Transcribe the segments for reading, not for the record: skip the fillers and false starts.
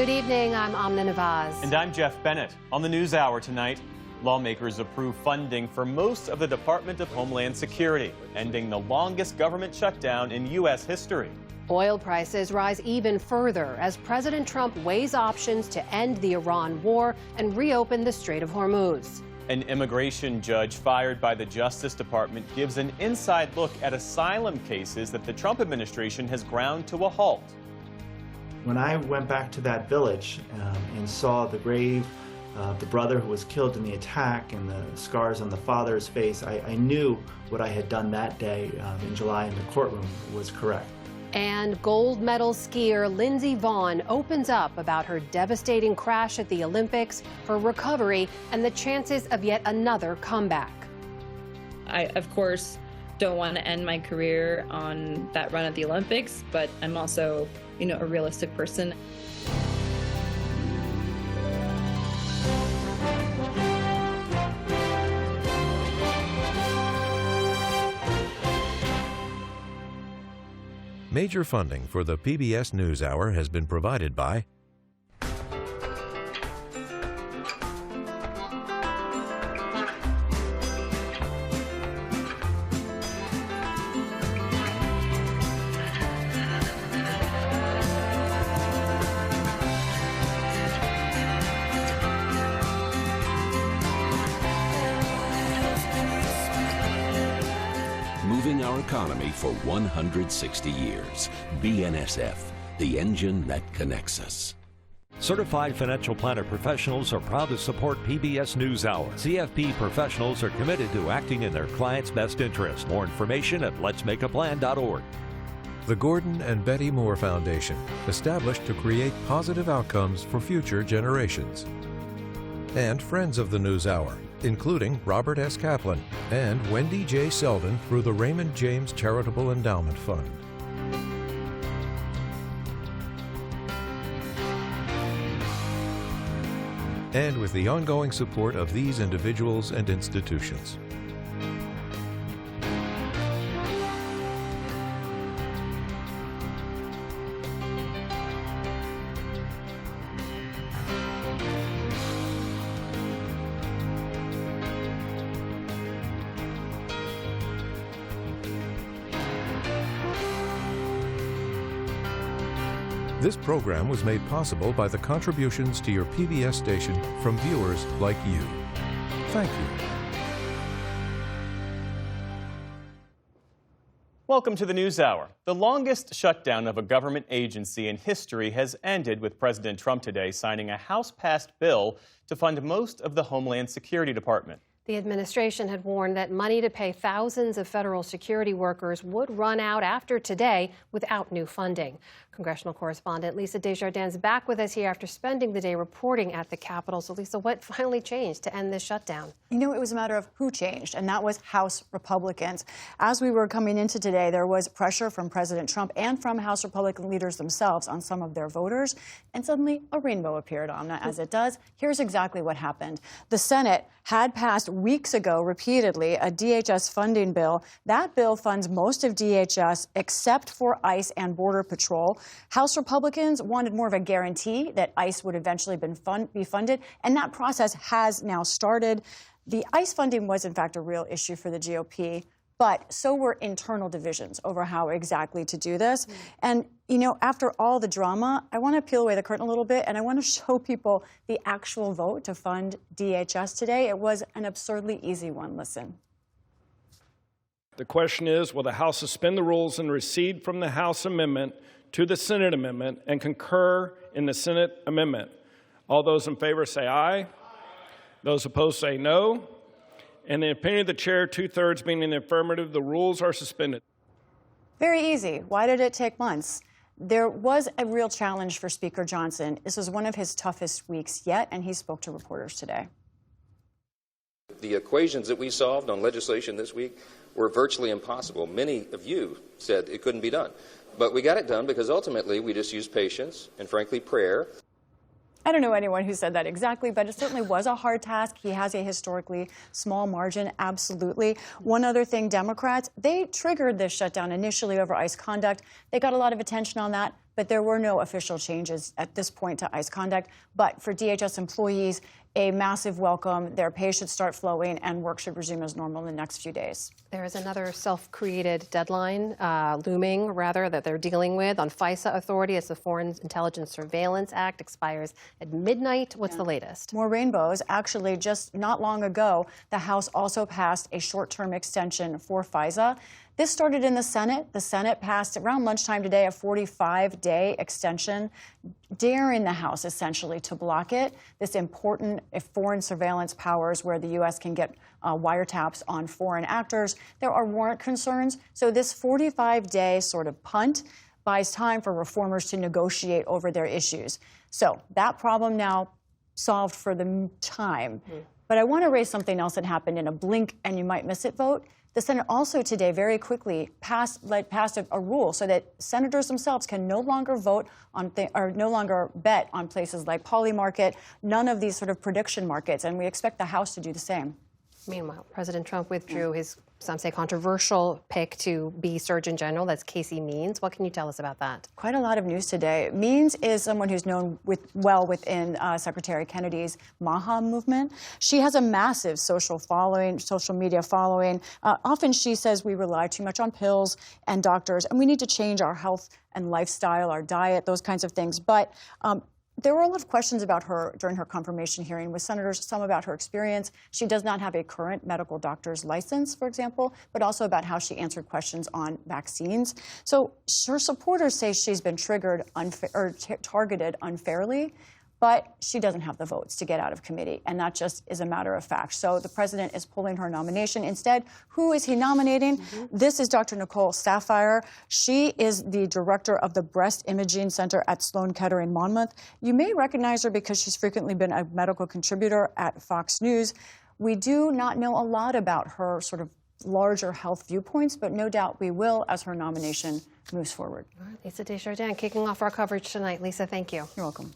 Good evening, I'm Amna Nawaz. And I'm Jeff Bennett. On the NewsHour tonight, lawmakers approve funding for most of the Department of Homeland Security, ending the longest government shutdown in U.S. history. Oil prices rise even further as President Trump weighs options to end the Iran war and reopen the Strait of Hormuz. An immigration judge fired by the Justice Department gives an inside look at asylum cases that the Trump administration has ground to a halt. When I went back to that village and saw the grave of the brother who was killed in the attack and the scars on the father's face, I knew what I had done that day in July in the courtroom was correct. And gold medal skier Lindsay Vonn opens up about her devastating crash at the Olympics, her recovery, and the chances of yet another comeback. I, of course, don't want to end my career on that run at the Olympics, but I'm also, a realistic person. Major funding for the PBS News Hour has been provided by moving our economy for 160 years. BNSF, the engine that connects us. Certified financial planner professionals are proud to support PBS NewsHour. CFP professionals are committed to acting in their clients' best interest. More information at letsmakeaplan.org. the Gordon and Betty Moore Foundation, established to create positive outcomes for future generations. And friends of the NewsHour, including Robert S. Kaplan and Wendy J. Selden through the Raymond James Charitable Endowment Fund. And with the ongoing support of these individuals and institutions. This program was made possible by the contributions to your PBS station from viewers like you. Thank you. Welcome to the NewsHour. The longest shutdown of a government agency in history has ended with President Trump today signing a House-passed bill to fund most of the Homeland Security Department. The administration had warned that money to pay thousands of federal security workers would run out after today without new funding. Congressional correspondent Lisa Desjardins back with us here after spending the day reporting at the Capitol. So, Lisa, what finally changed to end this shutdown? It was a matter of who changed, and that was House Republicans. As we were coming into today, there was pressure from President Trump and from House Republican leaders themselves on some of their voters, and suddenly a rainbow appeared, Amna, as it does. Here's exactly what happened. The Senate had passed weeks ago repeatedly a DHS funding bill. That bill funds most of DHS except for ICE and Border Patrol. House Republicans wanted more of a guarantee that ICE would eventually be funded, and that process has now started. The ICE funding was, in fact, a real issue for the GOP, but so were internal divisions over how exactly to do this. And, after all the drama, I want to peel away the curtain a little bit, and I want to show people the actual vote to fund DHS today. It was an absurdly easy one. Listen. The question is, will the House suspend the rules and recede from the House amendment to the Senate amendment and concur in the Senate amendment? All those in favor say aye. Those opposed say no. In the opinion of the chair, 2/3 being in the affirmative, the rules are suspended. Very easy. Why did it take months? There was a real challenge for Speaker Johnson. This was one of his toughest weeks yet, and he spoke to reporters today. The equations that we solved on legislation this week were virtually impossible. Many of you said it couldn't be done. But we got it done because ultimately we just used patience and, frankly, prayer. I don't know anyone who said that exactly, but it certainly was a hard task. He has a historically small margin, absolutely. One other thing, Democrats, they triggered this shutdown initially over ICE conduct. They got a lot of attention on that. but there were no official changes at this point to ICE conduct. But for DHS employees, a massive welcome. Their pay should start flowing and work should resume as normal in the next few days. There is another self-created deadline looming, that they're dealing with on FISA authority as the Foreign Intelligence Surveillance Act expires at midnight. What's the latest? More rainbows. Actually, just not long ago, the House also passed a short-term extension for FISA. This started in the Senate. The Senate passed around lunchtime today a 45-day extension, daring the House essentially to block it. This important foreign surveillance powers where the U.S. can get wiretaps on foreign actors. There are warrant concerns. So this 45-day sort of punt buys time for reformers to negotiate over their issues. So that problem now solved for the time. But I want to raise something else that happened in a blink and you might miss it vote. The Senate also today very quickly passed a rule so that senators themselves can no longer vote on no longer bet on places like Polymarket, none of these sort of prediction markets, and we expect the House to do the same. Meanwhile, President Trump withdrew his, some say, controversial pick to be Surgeon General. That's Casey Means. What can you tell us about that? Quite a lot of news today. Means is someone who's known well within Secretary Kennedy's MAHA movement. She has a massive social media following. Often she says we rely too much on pills and doctors, and we need to change our health and lifestyle, our diet, those kinds of things. But there were a lot of questions about her during her confirmation hearing with senators, some about her experience. She does not have a current medical doctor's license, for example, but also about how she answered questions on vaccines. So her supporters say she's been triggered targeted unfairly, but she doesn't have the votes to get out of committee, and that just is a matter of fact. So the president is pulling her nomination. Instead, who is he nominating? This is Dr. Nicole Saphier. She is the director of the Breast Imaging Center at Sloan Kettering Monmouth. You may recognize her because she's frequently been a medical contributor at Fox News. We do not know a lot about her sort of larger health viewpoints, but no doubt we will as her nomination moves forward. All right, Lisa Desjardins kicking off our coverage tonight. Lisa, thank you. You're welcome.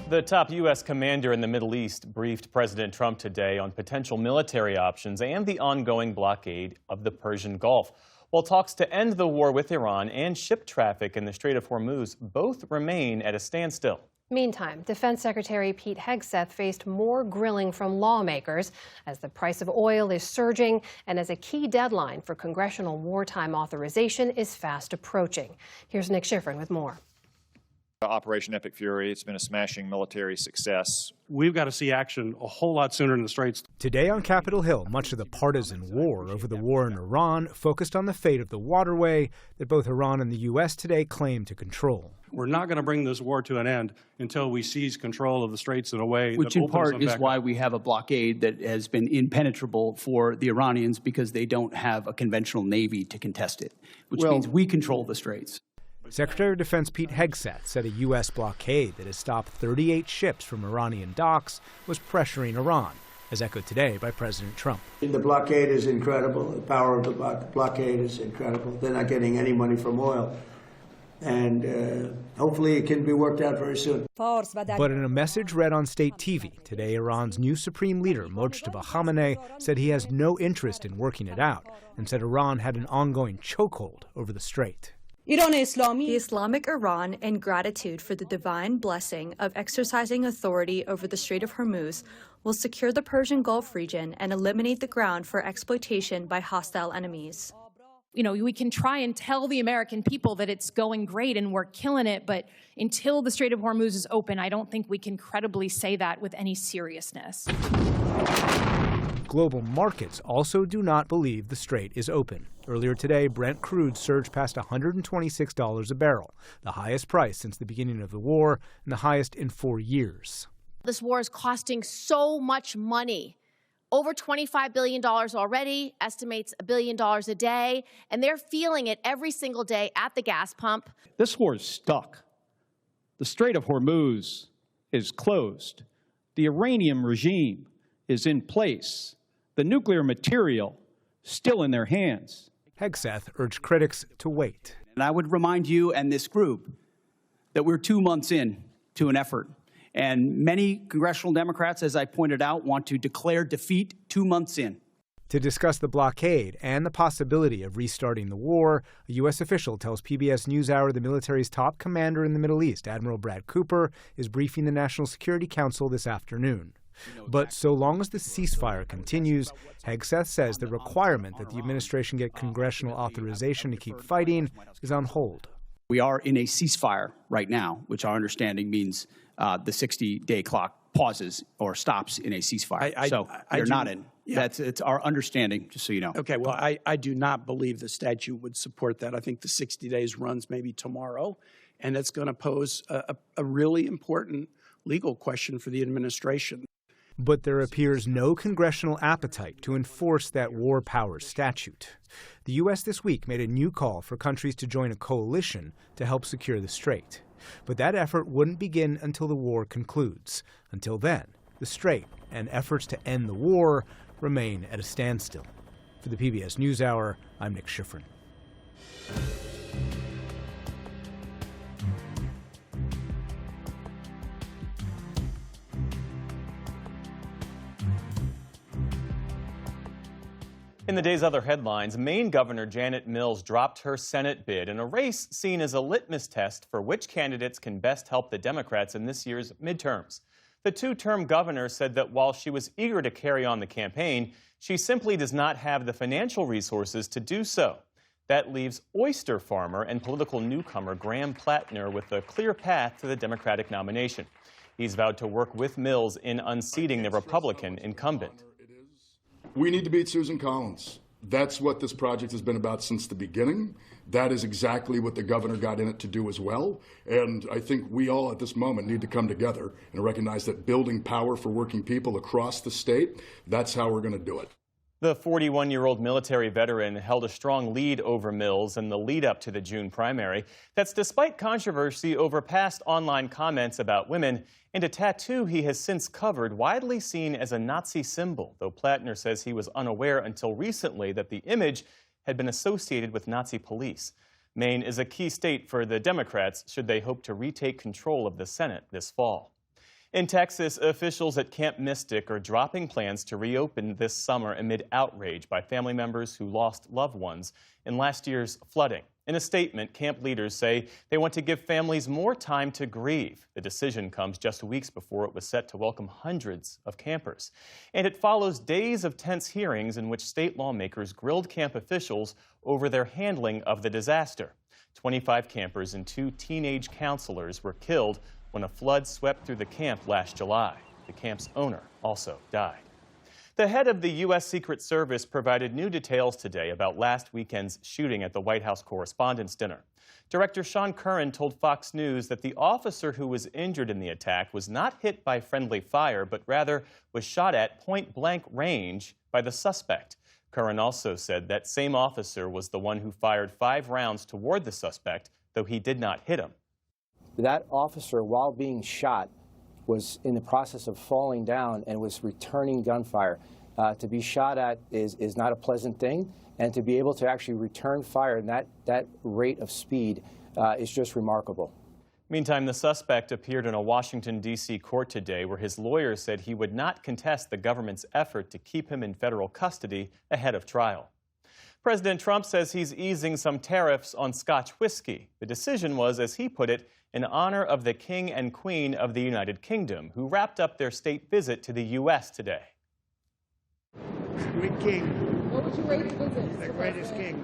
The top U.S. commander in the Middle East briefed President Trump today on potential military options and the ongoing blockade of the Persian Gulf. While talks to end the war with Iran and ship traffic in the Strait of Hormuz both remain at a standstill. Meantime, Defense Secretary Pete Hegseth faced more grilling from lawmakers as the price of oil is surging and as a key deadline for congressional wartime authorization is fast approaching. Here's Nick Schifrin with more. Operation Epic Fury, it's been a smashing military success. We've got to see action a whole lot sooner in the Straits. Today on Capitol Hill, much of the partisan war over the war in Iran focused on the fate of the waterway that both Iran and the U.S. today claim to control. We're not going to bring this war to an end until we seize control of the Straits in a way which that in part is why up. we have a blockade that has been impenetrable for the Iranians because they don't have a conventional navy to contest it, which means we control the Straits. Secretary of Defense Pete Hegseth said a U.S. blockade that has stopped 38 ships from Iranian docks was pressuring Iran, as echoed today by President Trump. The blockade is incredible. The power of the blockade is incredible. They're not getting any money from oil. And hopefully it can be worked out very soon. But in a message read on state TV, today Iran's new supreme leader, Mojtaba Khamenei, said he has no interest in working it out and said Iran had an ongoing chokehold over the strait. The Islamic Iran, in gratitude for the divine blessing of exercising authority over the Strait of Hormuz, will secure the Persian Gulf region and eliminate the ground for exploitation by hostile enemies. You know, we can try and tell the American people that it's going great and we're killing it, but until the Strait of Hormuz is open, I don't think we can credibly say that with any seriousness. Global markets also do not believe the strait is open. Earlier today, Brent crude surged past $126 a barrel, the highest price since the beginning of the war and the highest in 4 years. This war is costing so much money. Over $25 billion already, estimates $1 billion a day, and they're feeling it every single day at the gas pump. This war is stuck. The Strait of Hormuz is closed. The Iranian regime is in place. The nuclear material still in their hands. Hegseth urged critics to wait. And I would remind you and this group that we're 2 months in to an effort And many congressional Democrats, as I pointed out, want to declare defeat 2 months in. To discuss the blockade and the possibility of restarting the war, a U.S. official tells PBS News Hour the military's top commander in the Middle East, Admiral Brad Cooper, is briefing the National Security Council this afternoon. But so long as the ceasefire continues, Hegseth says the requirement that the administration get congressional authorization to keep fighting is on hold. We are in a ceasefire right now, which our understanding means the 60-day clock pauses or stops in a ceasefire. You're not in. Yeah. It's our understanding, just so you know. Okay, well, I do not believe the statute would support that. I think the 60 days runs maybe tomorrow, and it's going to pose a really important legal question for the administration. But there appears no congressional appetite to enforce that war powers statute. The U.S. this week made a new call for countries to join a coalition to help secure the strait. But that effort wouldn't begin until the war concludes. Until then, the strait and efforts to end the war remain at a standstill. For the PBS NewsHour, I'm Nick Schifrin. In the day's other headlines, Maine Governor Janet Mills dropped her Senate bid in a race seen as a litmus test for which candidates can best help the Democrats in this year's midterms. The two-term governor said that while she was eager to carry on the campaign, she simply does not have the financial resources to do so. That leaves oyster farmer and political newcomer Graham Plattner with a clear path to the Democratic nomination. He's vowed to work with Mills in unseating the Republican incumbent. We need to beat Susan Collins. That's what this project has been about since the beginning. That is exactly what the governor got in it to do as well. And I think we all at this moment need to come together and recognize that building power for working people across the state, that's how we're going to do it. The 41-year-old military veteran held a strong lead over Mills in the lead-up to the June primary. That's despite controversy over past online comments about women and a tattoo he has since covered, widely seen as a Nazi symbol, though Plattner says he was unaware until recently that the image had been associated with Nazi police. Maine is a key state for the Democrats should they hope to retake control of the Senate this fall. In Texas, officials at Camp Mystic are dropping plans to reopen this summer amid outrage by family members who lost loved ones in last year's flooding. In a statement, camp leaders say they want to give families more time to grieve. The decision comes just weeks before it was set to welcome hundreds of campers. And it follows days of tense hearings in which state lawmakers grilled camp officials over their handling of the disaster. 25 campers and 2 teenage counselors were killed when a flood swept through the camp last July. The camp's owner also died. The head of the U.S. Secret Service provided new details today about last weekend's shooting at the White House Correspondents' Dinner. Director Sean Curran told Fox News that the officer who was injured in the attack was not hit by friendly fire, but rather was shot at point-blank range by the suspect. Curran also said that same officer was the one who fired 5 rounds toward the suspect, though he did not hit him. That officer, while being shot, was in the process of falling down and was returning gunfire. To be shot at is not a pleasant thing, and to be able to actually return fire in that rate of speed is just remarkable. Meantime, the suspect appeared in a Washington, D.C. court today where his lawyer said he would not contest the government's effort to keep him in federal custody ahead of trial. President Trump says he's easing some tariffs on Scotch whiskey. The decision was, as he put it, in honor of the King and Queen of the United Kingdom, who wrapped up their state visit to the U.S. today. Great king. What was your greatest visit? The greatest king.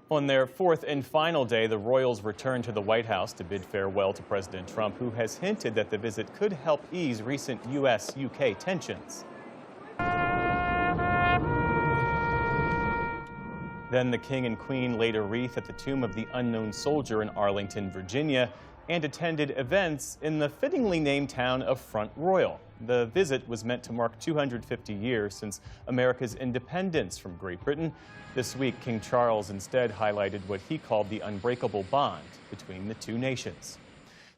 On their 4th and final day, the royals returned to the White House to bid farewell to President Trump, who has hinted that the visit could help ease recent U.S.-UK tensions. Then the King and Queen laid a wreath at the tomb of the unknown soldier in Arlington, Virginia, and attended events in the fittingly named town of Front Royal. The visit was meant to mark 250 years since America's independence from Great Britain. This week, King Charles instead highlighted what he called the unbreakable bond between the two nations.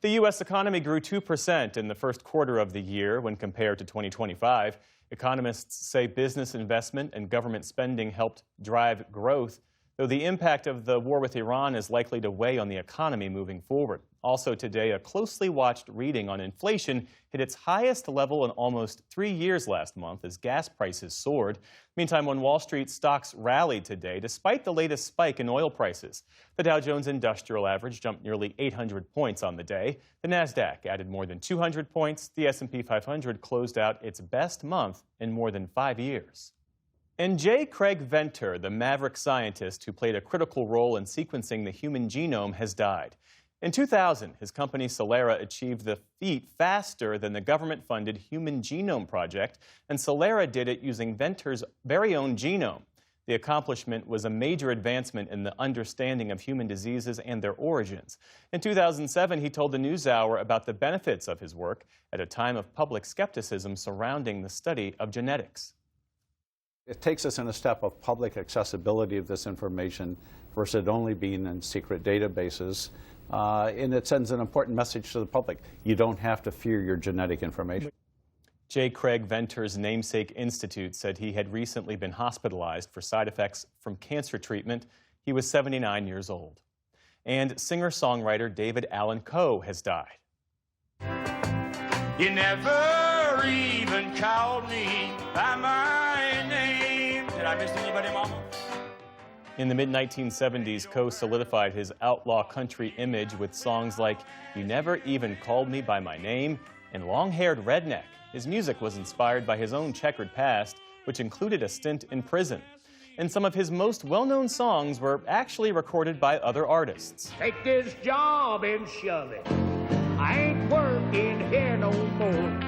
The U.S. economy grew 2% in the first quarter of the year when compared to 2025. Economists say business investment and government spending helped drive growth. though the impact of the war with Iran is likely to weigh on the economy moving forward. Also today, a closely watched reading on inflation hit its highest level in almost 3 years last month as gas prices soared. Meantime, on Wall Street, stocks rallied today despite the latest spike in oil prices. The Dow Jones Industrial Average jumped nearly 800 points on the day. The Nasdaq added more than 200 points. The S&P 500 closed out its best month in more than 5 years. And J. Craig Venter, the maverick scientist who played a critical role in sequencing the human genome, has died. In 2000, his company Celera achieved the feat faster than the government-funded Human Genome Project, and Celera did it using Venter's very own genome. The accomplishment was a major advancement in the understanding of human diseases and their origins. In 2007, he told the NewsHour about the benefits of his work at a time of public skepticism surrounding the study of genetics. It takes us in a step of public accessibility of this information versus it only being in secret databases. And it sends an important message to the public. You don't have to fear your genetic information. J. Craig Venter's namesake institute said he had recently been hospitalized for side effects from cancer treatment. He was 79 years old. And singer-songwriter David Allan Coe has died. You never even called me by my name. Did I miss anybody, Mama? In the mid-1970s, Coe solidified his outlaw country image with songs like You Never Even Called Me By My Name and Long-Haired Redneck. His music was inspired by his own checkered past, which included a stint in prison. And some of his most well-known songs were actually recorded by other artists. Take this job and shove it. I ain't working here no more.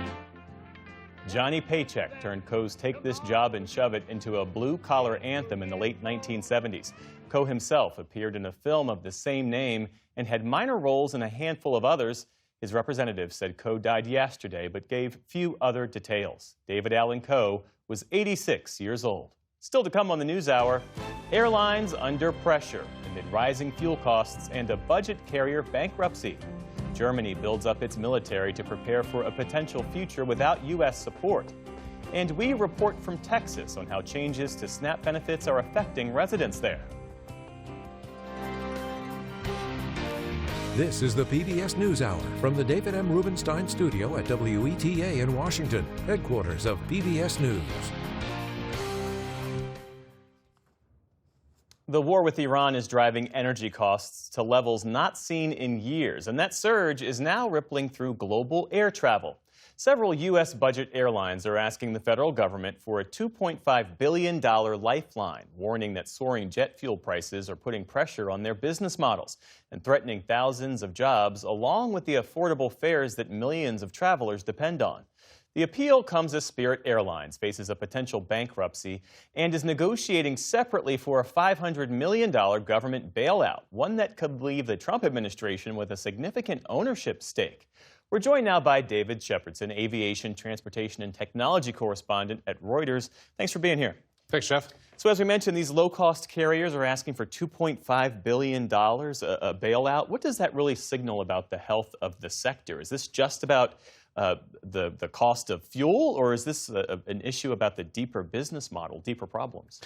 Johnny Paycheck turned Coe's Take This Job and Shove It into a blue-collar anthem in the late 1970s. Coe himself appeared in a film of the same name and had minor roles in a handful of others. His representative said Coe died yesterday, but gave few other details. David Allan Coe was 86 years old. Still to come on the NewsHour, airlines under pressure amid rising fuel costs and a budget carrier bankruptcy. Germany builds up its military to prepare for a potential future without U.S. support. And we report from Texas on how changes to SNAP benefits are affecting residents there. This is the PBS NewsHour from the David M. Rubenstein studio at WETA in Washington, headquarters of PBS News. The war with Iran is driving energy costs to levels not seen in years, and that surge is now rippling through global air travel. Several U.S. budget airlines are asking the federal government for a $2.5 billion lifeline, warning that soaring jet fuel prices are putting pressure on their business models and threatening thousands of jobs, along with the affordable fares that millions of travelers depend on. The appeal comes as Spirit Airlines faces a potential bankruptcy and is negotiating separately for a $500 million government bailout, one that could leave the Trump administration with a significant ownership stake. We're joined now by David Shepardson, aviation, transportation, and technology correspondent at Reuters. Thanks for being here. Thanks, Jeff. So as we mentioned, these low-cost carriers are asking for $2.5 billion, a bailout. What does that really signal about the health of the sector? Is this just about the cost of fuel, or is this an issue about the deeper business model, deeper problems?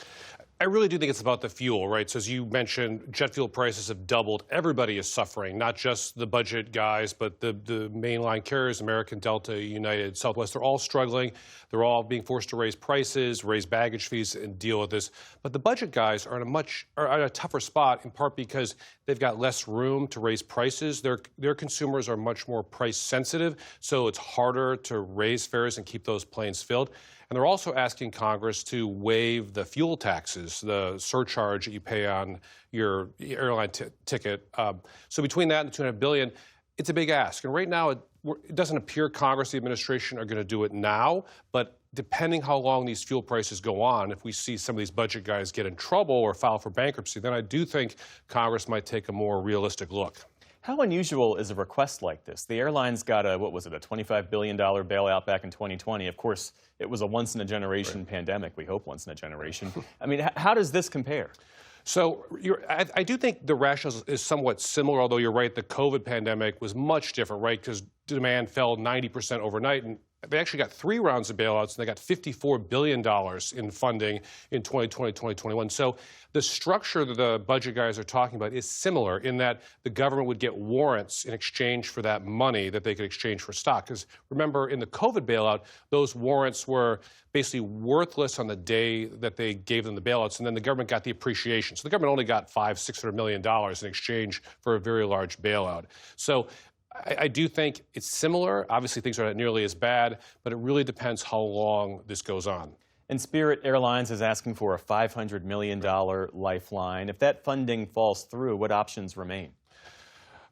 I really do think it's about the fuel, right? So as you mentioned, jet fuel prices have doubled. Everybody is suffering, not just the budget guys, but the mainline carriers, American, Delta, United, Southwest. They're all struggling. They're all being forced to raise prices, raise baggage fees, and deal with this. But the budget guys are in a tougher spot, in part because they've got less room to raise prices. Their consumers are much more price sensitive, so it's harder to raise fares and keep those planes filled. And they're also asking Congress to waive the fuel taxes, the surcharge that you pay on your airline ticket. So between that and the $200 billion, it's a big ask. And right now, it doesn't appear Congress, the administration, are going to do it now. But depending how long these fuel prices go on, if we see some of these budget guys get in trouble or file for bankruptcy, then I do think Congress might take a more realistic look. How unusual is a request like this? The airlines got a $25 billion bailout back in 2020. Of course, it was a once-in-a-generation pandemic. We hope once-in-a-generation. I mean, how does this compare? So I do think the rationale is somewhat similar, although you're right, the COVID pandemic was much different, right? Because demand fell 90% overnight, and They actually got 3 rounds of bailouts, and they got $54 billion in funding in 2020, 2021. So the structure that the budget guys are talking about is similar in that the government would get warrants in exchange for that money that they could exchange for stock. Because remember, in the COVID bailout, those warrants were basically worthless on the day that they gave them the bailouts, and then the government got the appreciation. So the government only got $500–600 million in exchange for a very large bailout. So I do think it's similar. Obviously, things are not nearly as bad, but it really depends how long this goes on. And Spirit Airlines is asking for a $500 million lifeline. If that funding falls through, what options remain?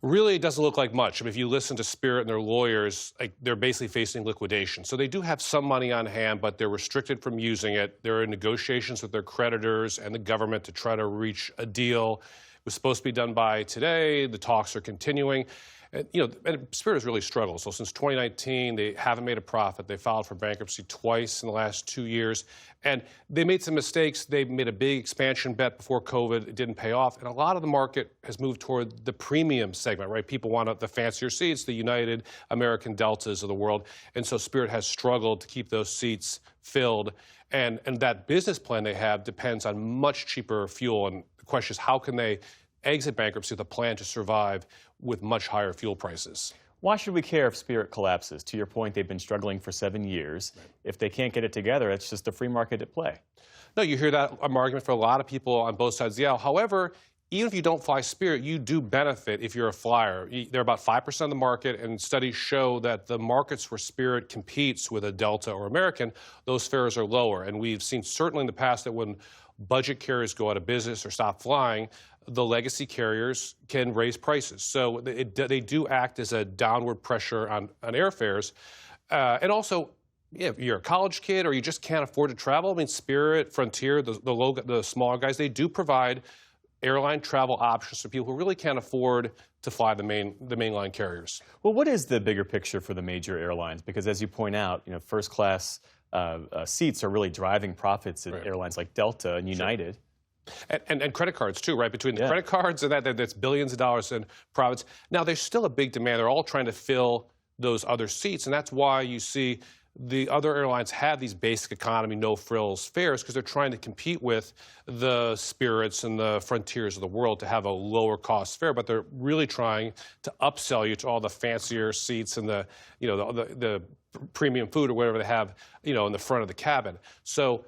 Really, it doesn't look like much. I mean, if you listen to Spirit and their lawyers, they're basically facing liquidation. So they do have some money on hand, but they're restricted from using it. They're in negotiations with their creditors and the government to try to reach a deal. It was supposed to be done by today. The talks are continuing. And Spirit has really struggled. So since 2019, they haven't made a profit. They filed for bankruptcy twice in the last 2 years. And they made some mistakes. They made a big expansion bet before COVID. It didn't pay off. And a lot of the market has moved toward the premium segment, right? People want the fancier seats, the United, American Deltas of the world. And so Spirit has struggled to keep those seats filled. And that business plan they have depends on much cheaper fuel. And the question is, how can they exit bankruptcy with a plan to survive with much higher fuel prices? Why should we care if Spirit collapses? To your point, they've been struggling for 7 years. Right. If they can't get it together, it's just a free market at play. No, you hear that argument for a lot of people on both sides of the aisle. However, even if you don't fly Spirit, you do benefit if you're a flyer. They're about 5% of the market, and studies show that the markets where Spirit competes with a Delta or American, those fares are lower. And we've seen certainly in the past that when budget carriers go out of business or stop flying, the legacy carriers can raise prices. So they do act as a downward pressure on airfares. And also, if you're a college kid or you just can't afford to travel, I mean, Spirit, Frontier, the smaller guys, they do provide airline travel options for people who really can't afford to fly the mainline carriers. Well, what is the bigger picture for the major airlines? Because as you point out, first class seats are really driving profits at airlines like Delta and United. Sure. And credit cards, too, right? Between the credit cards and that's billions of dollars in profits. Now, there's still a big demand. They're all trying to fill those other seats, and that's why you see the other airlines have these basic economy, no-frills fares, because they're trying to compete with the Spirits and the Frontiers of the world to have a lower-cost fare, but they're really trying to upsell you to all the fancier seats and the premium food or whatever they have, in the front of the cabin. So,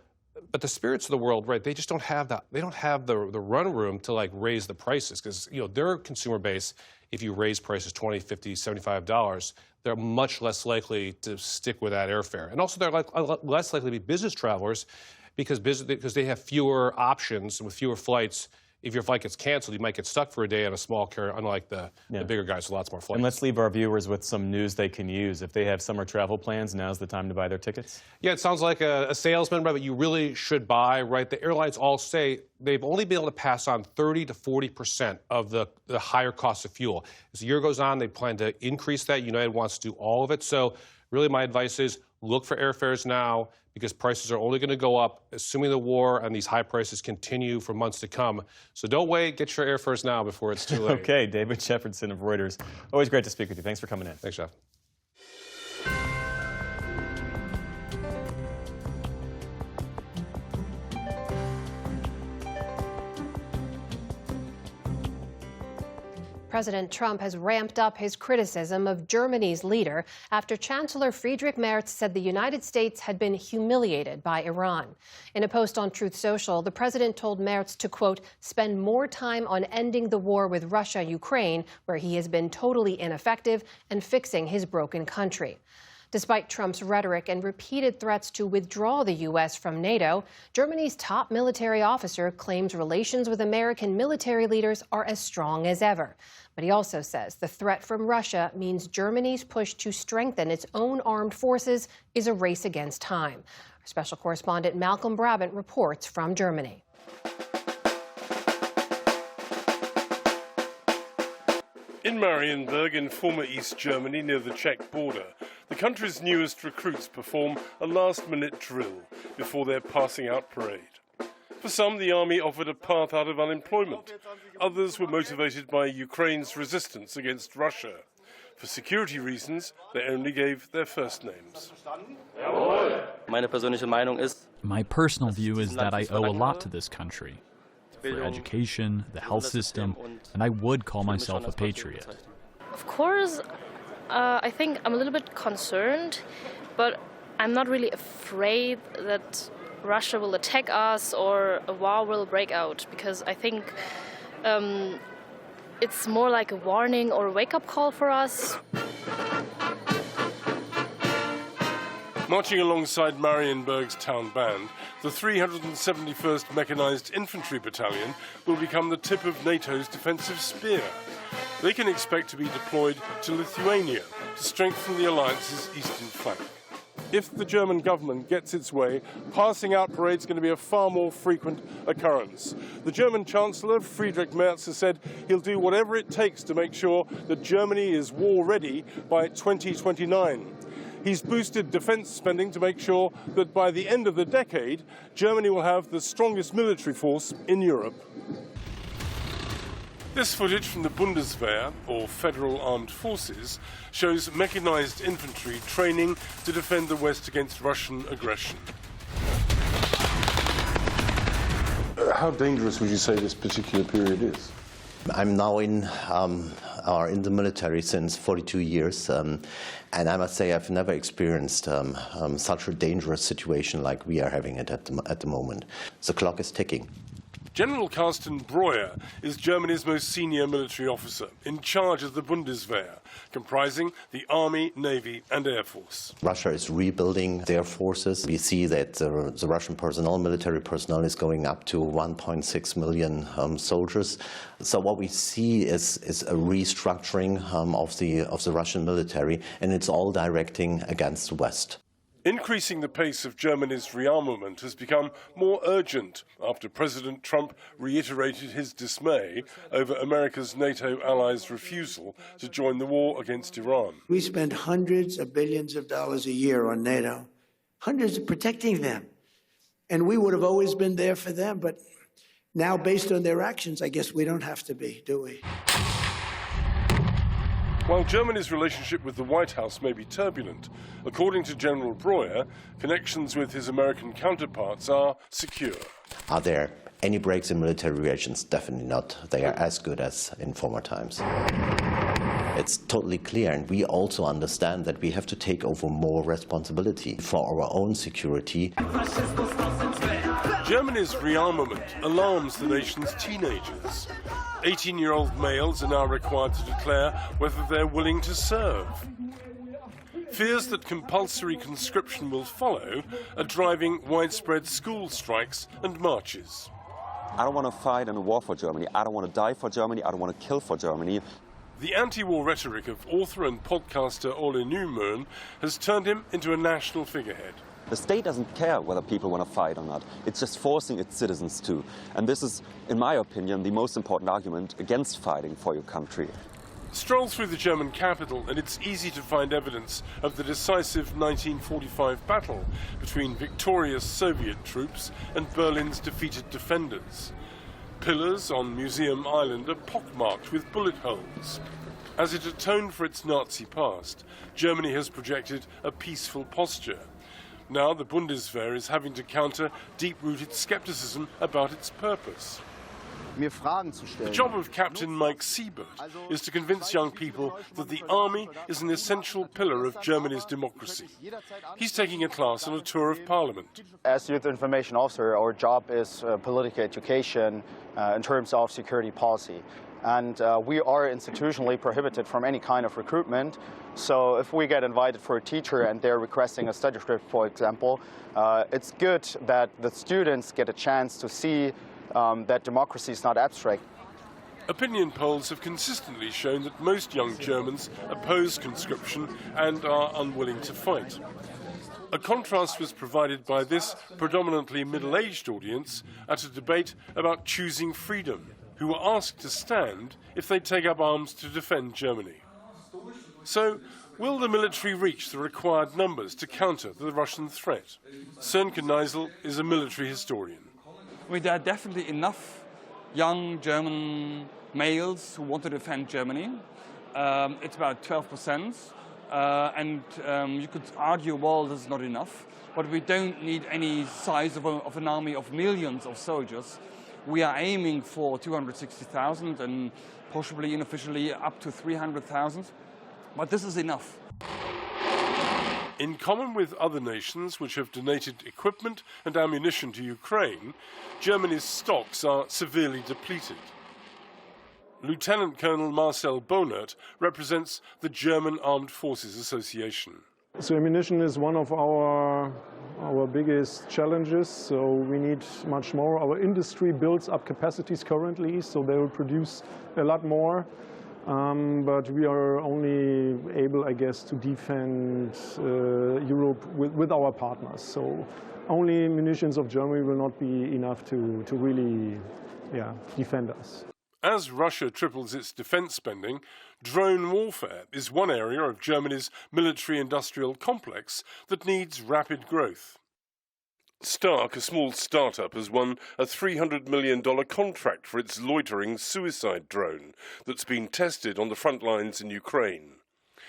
but the Spirits of the world, right, they just don't have that. They don't have the run room to raise the prices because, their consumer base, if you raise prices $20, $50, $75, they're much less likely to stick with that airfare. And also they're less likely to be business travelers because they have fewer options and with fewer flights. If your flight gets canceled, you might get stuck for a day on a small carrier, unlike the bigger guys with lots more flights. And let's leave our viewers with some news they can use. If they have summer travel plans, now's the time to buy their tickets? Yeah, it sounds like a salesman, right, but you really should buy, right? The airlines all say they've only been able to pass on 30 to 40% of the higher cost of fuel. As the year goes on, they plan to increase that. United wants to do all of it. So really my advice is look for airfares now because prices are only going to go up, assuming the war and these high prices continue for months to come. So don't wait. Get your airfares now before it's too late. Okay, David Shepardson of Reuters. Always great to speak with you. Thanks for coming in. Thanks, Jeff. President Trump has ramped up his criticism of Germany's leader after Chancellor Friedrich Merz said the United States had been humiliated by Iran. In a post on Truth Social, the president told Merz to, quote, spend more time on ending the war with Russia-Ukraine, where he has been totally ineffective, and fixing his broken country. Despite Trump's rhetoric and repeated threats to withdraw the U.S. from NATO, Germany's top military officer claims relations with American military leaders are as strong as ever. But he also says the threat from Russia means Germany's push to strengthen its own armed forces is a race against time. Our special correspondent Malcolm Brabant reports from Germany. In Marienburg, in former East Germany near the Czech border, the country's newest recruits perform a last-minute drill before their passing out parade. For some, the army offered a path out of unemployment. Others were motivated by Ukraine's resistance against Russia. For security reasons, they only gave their first names. My personal view is that I owe a lot to this country. For education, the health system, and I would call myself a patriot. Of course, I think I'm a little bit concerned, but I'm not really afraid that Russia will attack us or a war will break out, because I think it's more like a warning or a wake-up call for us. Marching alongside Marienburg's town band, the 371st Mechanized Infantry Battalion will become the tip of NATO's defensive spear. They can expect to be deployed to Lithuania to strengthen the alliance's eastern flank. If the German government gets its way, passing out parades are going to be a far more frequent occurrence. The German Chancellor, Friedrich Merz, has said he'll do whatever it takes to make sure that Germany is war-ready by 2029. He's boosted defense spending to make sure that by the end of the decade, Germany will have the strongest military force in Europe. This footage from the Bundeswehr, or Federal Armed Forces, shows mechanized infantry training to defend the West against Russian aggression. How dangerous would you say this particular period is? I'm now in the military since 42 years, and I must say I've never experienced such a dangerous situation like we are having it at the moment. The clock is ticking. General Carsten Breuer is Germany's most senior military officer, in charge of the Bundeswehr, comprising the Army, Navy and Air Force. Russia is rebuilding their forces. We see that the Russian personnel, military personnel, is going up to 1.6 million soldiers. So what we see is a restructuring of the Russian military, and it's all directing against the West. Increasing the pace of Germany's rearmament has become more urgent after President Trump reiterated his dismay over America's NATO allies' refusal to join the war against Iran. We spend hundreds of billions of dollars a year on NATO, hundreds of protecting them. And we would have always been there for them, but now based on their actions, I guess we don't have to be, do we? While Germany's relationship with the White House may be turbulent, according to General Breuer, connections with his American counterparts are secure. Are there any breaks in military relations? Definitely not. They are as good as in former times. It's totally clear, and we also understand that we have to take over more responsibility for our own security. Germany's rearmament alarms the nation's teenagers. 18-year-old males are now required to declare whether they're willing to serve. Fears that compulsory conscription will follow are driving widespread school strikes and marches. I don't want to fight in a war for Germany. I don't want to die for Germany. I don't want to kill for Germany. The anti-war rhetoric of author and podcaster Ole Nymøen has turned him into a national figurehead. The state doesn't care whether people want to fight or not. It's just forcing its citizens to. And this is, in my opinion, the most important argument against fighting for your country. Stroll through the German capital and it's easy to find evidence of the decisive 1945 battle between victorious Soviet troops and Berlin's defeated defenders. Pillars on Museum Island are pockmarked with bullet holes. As it atoned for its Nazi past, Germany has projected a peaceful posture. Now the Bundeswehr is having to counter deep-rooted skepticism about its purpose. The job of Captain Mike Siebert is to convince young people that the army is an essential pillar of Germany's democracy. He's taking a class on a tour of Parliament. As youth information officer, our job is political education in terms of security policy. And we are institutionally prohibited from any kind of recruitment. So if we get invited for a teacher and they're requesting a study script, for example, it's good that the students get a chance to see that democracy is not abstract. Opinion polls have consistently shown that most young Germans oppose conscription and are unwilling to fight. A contrast was provided by this predominantly middle-aged audience at a debate about choosing freedom, who were asked to stand if they take up arms to defend Germany. So, will the military reach the required numbers to counter the Russian threat? Sönke Neisel is a military historian. There are definitely enough young German males who want to defend Germany, it's about 12%. And you could argue, well, this is not enough. But we don't need any size of an army of millions of soldiers. We are aiming for 260,000 and possibly unofficially up to 300,000. But this is enough. In common with other nations which have donated equipment and ammunition to Ukraine, Germany's stocks are severely depleted. Lieutenant Colonel Marcel Bonert represents the German Armed Forces Association. So ammunition is one of our biggest challenges, so we need much more. Our industry builds up capacities currently, so they will produce a lot more. But we are only able, I guess, to defend Europe with our partners. So only munitions of Germany will not be enough to really defend us. As Russia triples its defence spending, drone warfare is one area of Germany's military-industrial complex that needs rapid growth. Stark, a small startup, has won a $300 million contract for its loitering suicide drone that's been tested on the front lines in Ukraine.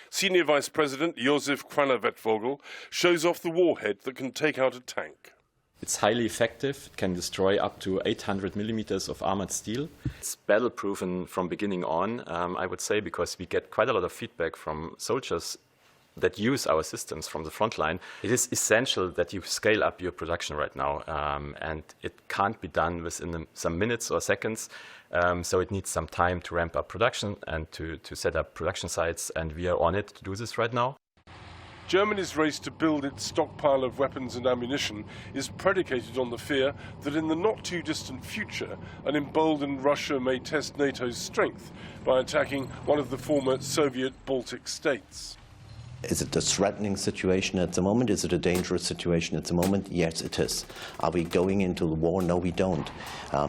Senior Vice President Josef Kranavetsvogel shows off the warhead that can take out a tank. It's highly effective. It can destroy up to 800 millimeters of armored steel. It's battle-proven from beginning on, I would say, because we get quite a lot of feedback from soldiers that use our systems from the front line. It is essential that you scale up your production right now, and it can't be done within some minutes or seconds. So it needs some time to ramp up production and to set up production sites, and we are on it to do this right now. Germany's race to build its stockpile of weapons and ammunition is predicated on the fear that in the not-too-distant future, an emboldened Russia may test NATO's strength by attacking one of the former Soviet Baltic states. Is it a threatening situation at the moment? Is it a dangerous situation at the moment? Yes, it is. Are we going into the war? No, we don't.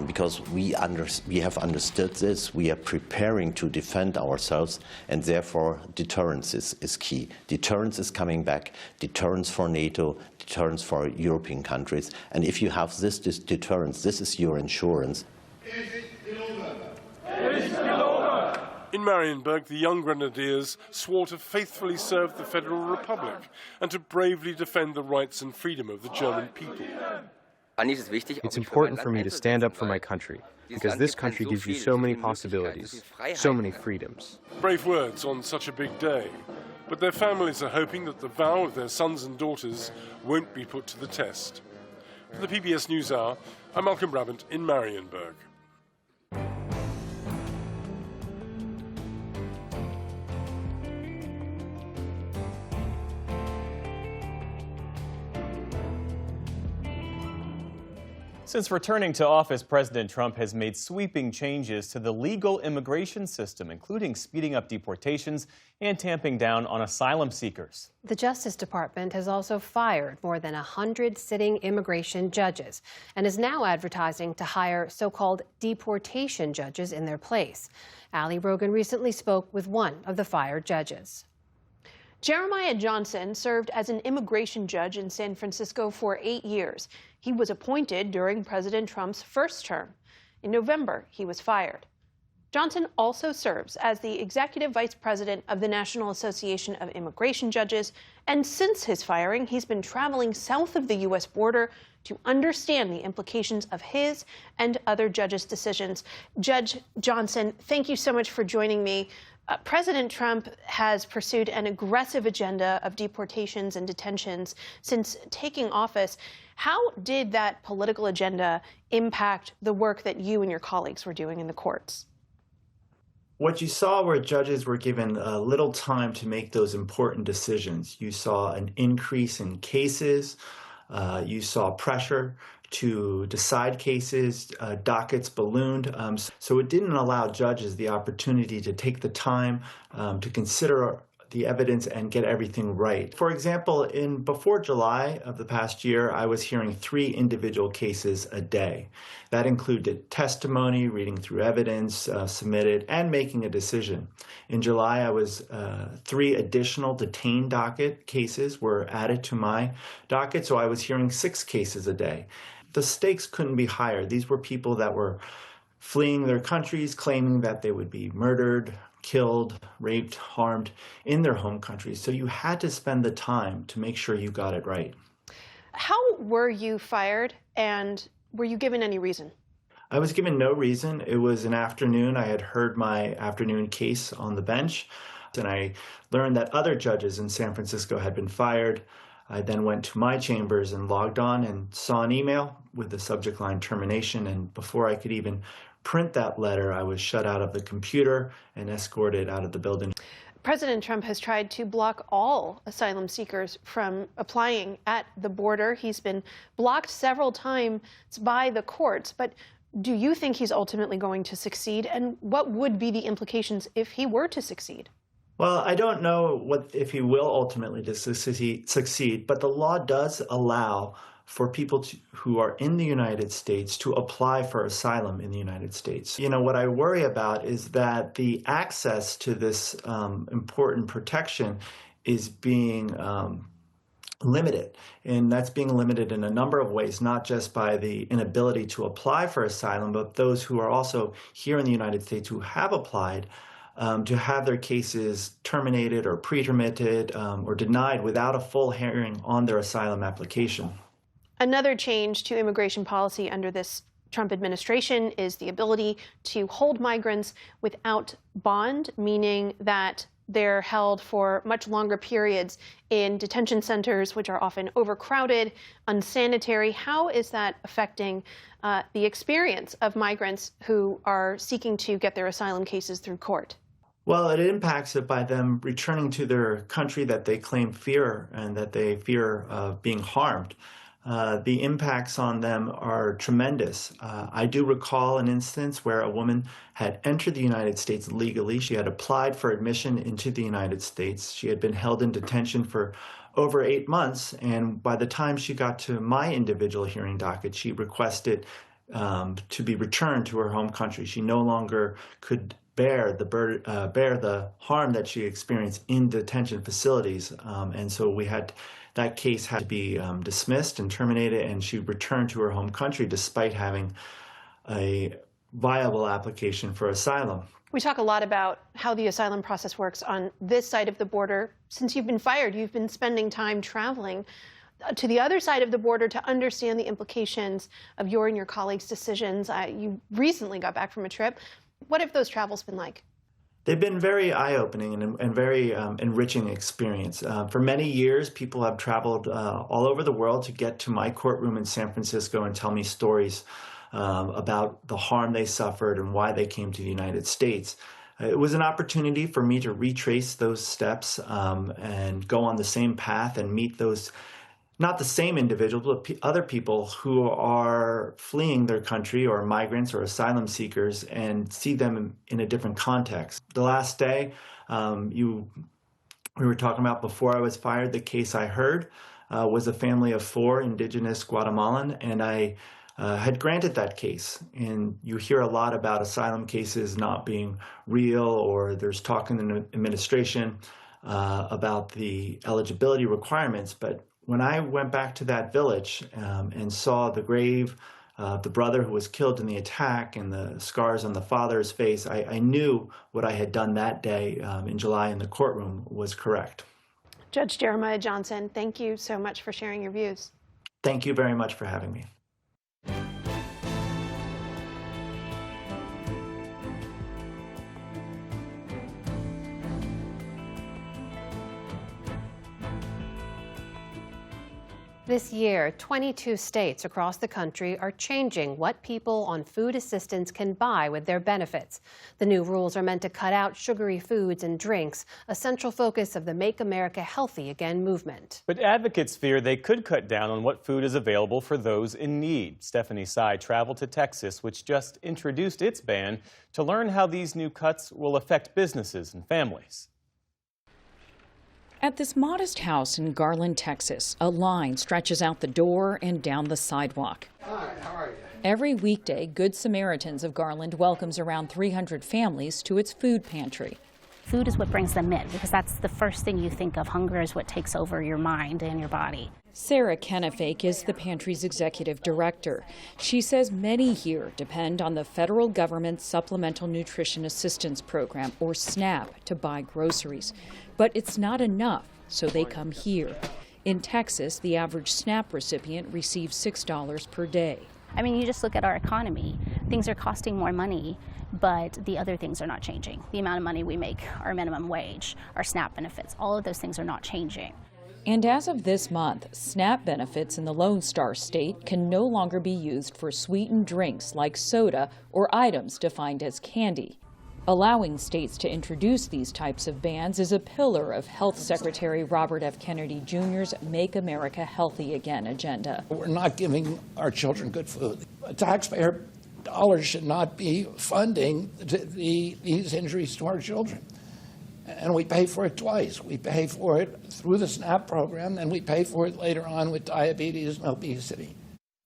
Because we have understood this. We are preparing to defend ourselves, and therefore deterrence is key. Deterrence is coming back. Deterrence for NATO, deterrence for European countries. And if you have this deterrence, this is your insurance. In Marienburg, the young grenadiers swore to faithfully serve the Federal Republic and to bravely defend the rights and freedom of the German people. It's important for me to stand up for my country, because this country gives you so many possibilities, so many freedoms. Brave words on such a big day, but their families are hoping that the vow of their sons and daughters won't be put to the test. For the PBS News Hour, I'm Malcolm Brabant in Marienburg. Since returning to office, President Trump has made sweeping changes to the legal immigration system, including speeding up deportations and tamping down on asylum seekers. The Justice Department has also fired more than 100 sitting immigration judges and is now advertising to hire so-called deportation judges in their place. Ali Rogan recently spoke with one of the fired judges. Jeremiah Johnson served as an immigration judge in San Francisco for 8 years. He was appointed during President Trump's first term. In November, he was fired. Johnson also serves as the executive vice president of the National Association of Immigration Judges, and since his firing, he's been traveling south of the U.S. border to understand the implications of his and other judges' decisions. Judge Johnson, thank you so much for joining me. President Trump has pursued an aggressive agenda of deportations and detentions since taking office. How did that political agenda impact the work that you and your colleagues were doing in the courts? What you saw were judges were given little time to make those important decisions. You saw an increase in cases. You saw pressure to decide cases, dockets ballooned. So it didn't allow judges the opportunity to take the time to consider the evidence and get everything right. For example, before July of the past year, I was hearing 3 individual cases a day. That included testimony, reading through evidence submitted, and making a decision. In July, I was 3 additional detained docket cases were added to my docket, so I was hearing 6 cases a day. The stakes couldn't be higher. These were people that were fleeing their countries, claiming that they would be murdered, killed, raped, harmed in their home countries. So you had to spend the time to make sure you got it right. How were you fired, and were you given any reason? I was given no reason. It was an afternoon. I had heard my afternoon case on the bench, and I learned that other judges in San Francisco had been fired. I then went to my chambers and logged on and saw an email with the subject line termination, and before I could even print that letter, I was shut out of the computer and escorted out of the building. President Trump has tried to block all asylum seekers from applying at the border. He's been blocked several times by the courts, but do you think he's ultimately going to succeed? And what would be the implications if he were to succeed? Well, I don't know if he will ultimately succeed, but the law does allow for people who are in the United States to apply for asylum in the United States. You know, what I worry about is that the access to this important protection is being limited. And that's being limited in a number of ways, not just by the inability to apply for asylum, but those who are also here in the United States who have applied to have their cases terminated or pre-terminated or denied without a full hearing on their asylum application. Another change to immigration policy under this Trump administration is the ability to hold migrants without bond, meaning that they're held for much longer periods in detention centers, which are often overcrowded, unsanitary. How is that affecting the experience of migrants who are seeking to get their asylum cases through court? Well, it impacts it by them returning to their country that they claim fear and that they fear of being harmed. The impacts on them are tremendous. I do recall an instance where a woman had entered the United States legally. She had applied for admission into the United States. She had been held in detention for over 8 months, and by the time she got to my individual hearing docket, she requested to be returned to her home country. She no longer could bear the harm that she experienced in detention facilities, and so that case had to be dismissed and terminated, and she returned to her home country despite having a viable application for asylum. We talk a lot about how the asylum process works on this side of the border. Since you've been fired, you've been spending time traveling to the other side of the border to understand the implications of your and your colleagues' decisions. You recently got back from a trip. What have those travels been like? They've been very eye-opening and very enriching experience. For many years, people have traveled all over the world to get to my courtroom in San Francisco and tell me stories about the harm they suffered and why they came to the United States. It was an opportunity for me to retrace those steps and go on the same path and meet those, not the same individuals, but other people who are fleeing their country or migrants or asylum seekers and see them in a different context. The last day we were talking about before I was fired, the case I heard was a family of 4 indigenous Guatemalan, and I had granted that case. And you hear a lot about asylum cases not being real, or there's talk in the administration about the eligibility requirements, but when I went back to that village and saw the grave of the brother who was killed in the attack and the scars on the father's face, I knew what I had done that day in July in the courtroom was correct. Judge Jeremiah Johnson, thank you so much for sharing your views. Thank you very much for having me. This year, 22 states across the country are changing what people on food assistance can buy with their benefits. The new rules are meant to cut out sugary foods and drinks, a central focus of the Make America Healthy Again movement. But advocates fear they could cut down on what food is available for those in need. Stephanie Sy traveled to Texas, which just introduced its ban, to learn how these new cuts will affect businesses and families. At this modest house in Garland, Texas, a line stretches out the door and down the sidewalk. Hi, how are you? Every weekday, Good Samaritans of Garland welcomes around 300 families to its food pantry. Food is what brings them in, because that's the first thing you think of. Hunger is what takes over your mind and your body. Sarah Kennefick is the pantry's executive director. She says many here depend on the federal government's Supplemental Nutrition Assistance Program, or SNAP, to buy groceries. But it's not enough, so they come here. In Texas, the average SNAP recipient receives $6 per day. I mean, you just look at our economy. Things are costing more money, but the other things are not changing. The amount of money we make, our minimum wage, our SNAP benefits, all of those things are not changing. And as of this month, SNAP benefits in the Lone Star State can no longer be used for sweetened drinks like soda or items defined as candy. Allowing states to introduce these types of bans is a pillar of Health Secretary Robert F. Kennedy Jr.'s Make America Healthy Again agenda. We're not giving our children good food. Taxpayer dollars should not be funding these injuries to our children. And we pay for it twice. We pay for it through the SNAP program, and we pay for it later on with diabetes and obesity.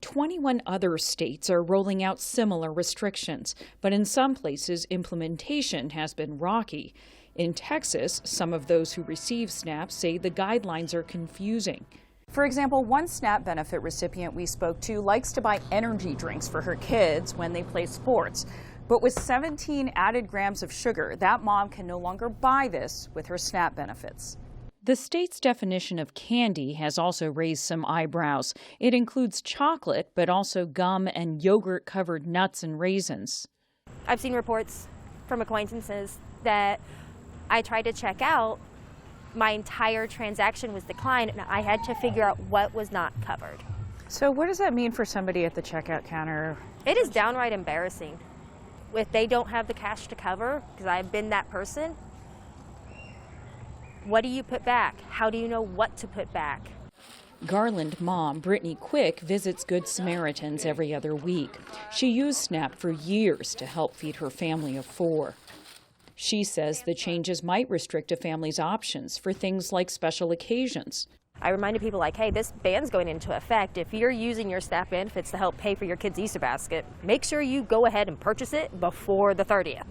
21 other states are rolling out similar restrictions, but in some places, implementation has been rocky. In Texas, some of those who receive SNAP say the guidelines are confusing. For example, one SNAP benefit recipient we spoke to likes to buy energy drinks for her kids when they play sports. But with 17 added grams of sugar, that mom can no longer buy this with her SNAP benefits. The state's definition of candy has also raised some eyebrows. It includes chocolate, but also gum and yogurt-covered nuts and raisins. I've seen reports from acquaintances that I tried to check out, my entire transaction was declined, and I had to figure out what was not covered. So what does that mean for somebody at the checkout counter? It is downright embarrassing. If they don't have the cash to cover, because I've been that person, what do you put back? How do you know what to put back? Garland mom, Brittany Quick, visits Good Samaritans every other week. She used SNAP for years to help feed her family of 4. She says the changes might restrict a family's options for things like special occasions. I reminded people like, hey, this ban's going into effect. If you're using your SNAP benefits to help pay for your kid's Easter basket, make sure you go ahead and purchase it before the 30th.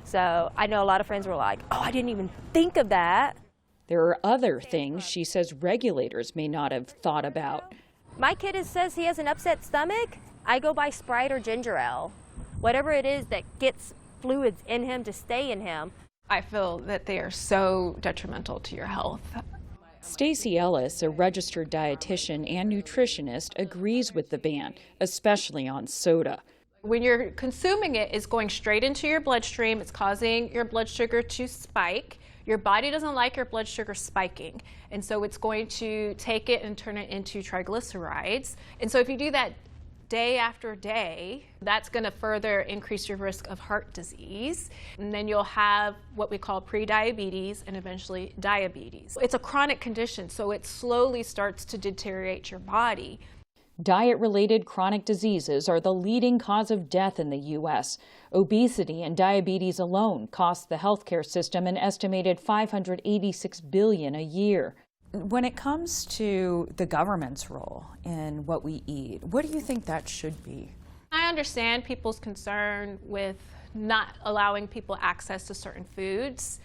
So I know a lot of friends were like, oh, I didn't even think of that. There are other things she says regulators may not have thought about. My kid says he has an upset stomach. I go buy Sprite or ginger ale. Whatever it is that gets fluids in him to stay in him. I feel that they are so detrimental to your health. Stacey Ellis, a registered dietitian and nutritionist, agrees with the ban, especially on soda. When you're consuming it, it's going straight into your bloodstream. It's causing your blood sugar to spike. Your body doesn't like your blood sugar spiking. And so it's going to take it and turn it into triglycerides. And so if you do that day after day, that's going to further increase your risk of heart disease. And then you'll have what we call prediabetes and eventually diabetes. It's a chronic condition, so it slowly starts to deteriorate your body. Diet-related chronic diseases are the leading cause of death in the U.S. Obesity and diabetes alone cost the healthcare system an estimated $586 billion a year. When it comes to the government's role in what we eat, what do you think that should be? I understand people's concern with not allowing people access to certain foods.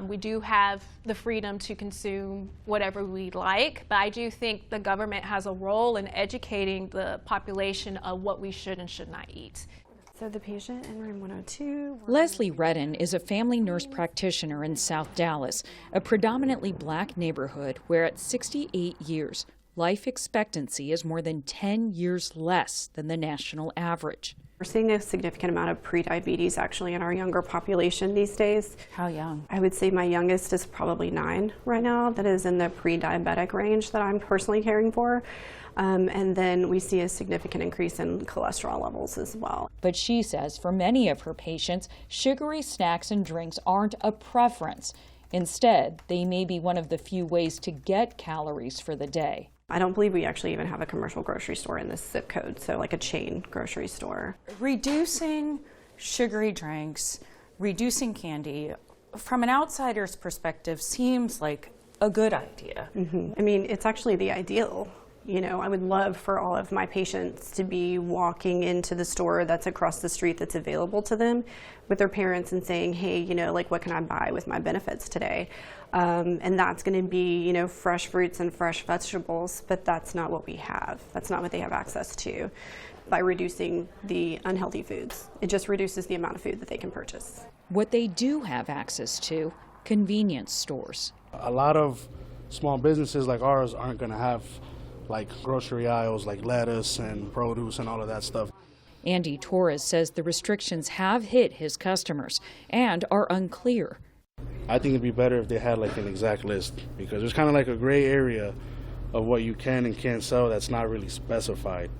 We do have the freedom to consume whatever we like, but I do think the government has a role in educating the population of what we should and should not eat. So the patient in room 102. Leslie Redden is a family nurse practitioner in South Dallas, a predominantly black neighborhood where at 68 years, life expectancy is more than 10 years less than the national average. We're seeing a significant amount of prediabetes actually in our younger population these days. How young? I would say my youngest is probably 9 right now. That is in the pre-diabetic range that I'm personally caring for. And then we see a significant increase in cholesterol levels as well. But she says for many of her patients, sugary snacks and drinks aren't a preference. Instead, they may be one of the few ways to get calories for the day. I don't believe we actually even have a commercial grocery store in this zip code, so like a chain grocery store. Reducing sugary drinks, reducing candy, from an outsider's perspective, seems like a good idea. I mean, it's actually the ideal. You know, I would love for all of my patients to be walking into the store that's across the street that's available to them with their parents and saying, hey, you know, like, what can I buy with my benefits today? And that's going to be, you know, fresh fruits and fresh vegetables, but that's not what we have. That's not what they have access to by reducing the unhealthy foods. It just reduces the amount of food that they can purchase. What they do have access to, convenience stores. A lot of small businesses like ours aren't going to have like grocery aisles like lettuce and produce and all of that stuff. Andy Torres says the restrictions have hit his customers and are unclear. I think it'd be better if they had like an exact list, because there's kind of like a gray area of what you can and can't sell that's not really specified.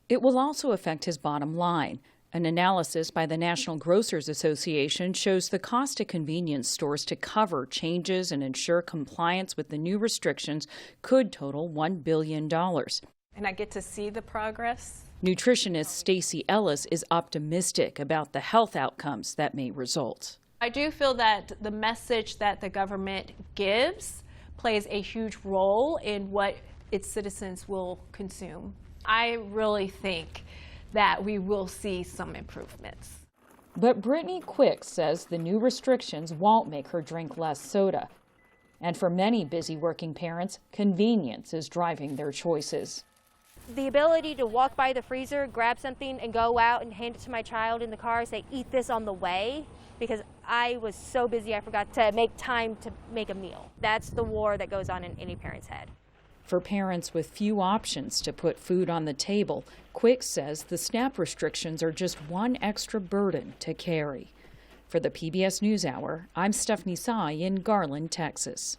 It will also affect his bottom line. An analysis by the National Grocers Association shows the cost to convenience stores to cover changes and ensure compliance with the new restrictions could total $1 billion. And I get to see the progress. Nutritionist Stacey Ellis is optimistic about the health outcomes that may result. I do feel that the message that the government gives plays a huge role in what its citizens will consume. I really think that we will see some improvements. But Brittany Quick says the new restrictions won't make her drink less soda. And for many busy working parents, convenience is driving their choices. The ability to walk by the freezer, grab something, and go out and hand it to my child in the car, say, eat this on the way, because I was so busy I forgot to make time to make a meal. That's the war that goes on in any parent's head. For parents with few options to put food on the table, Quick says the SNAP restrictions are just one extra burden to carry. For the PBS News Hour, I'm Stephanie Tsai in Garland, Texas.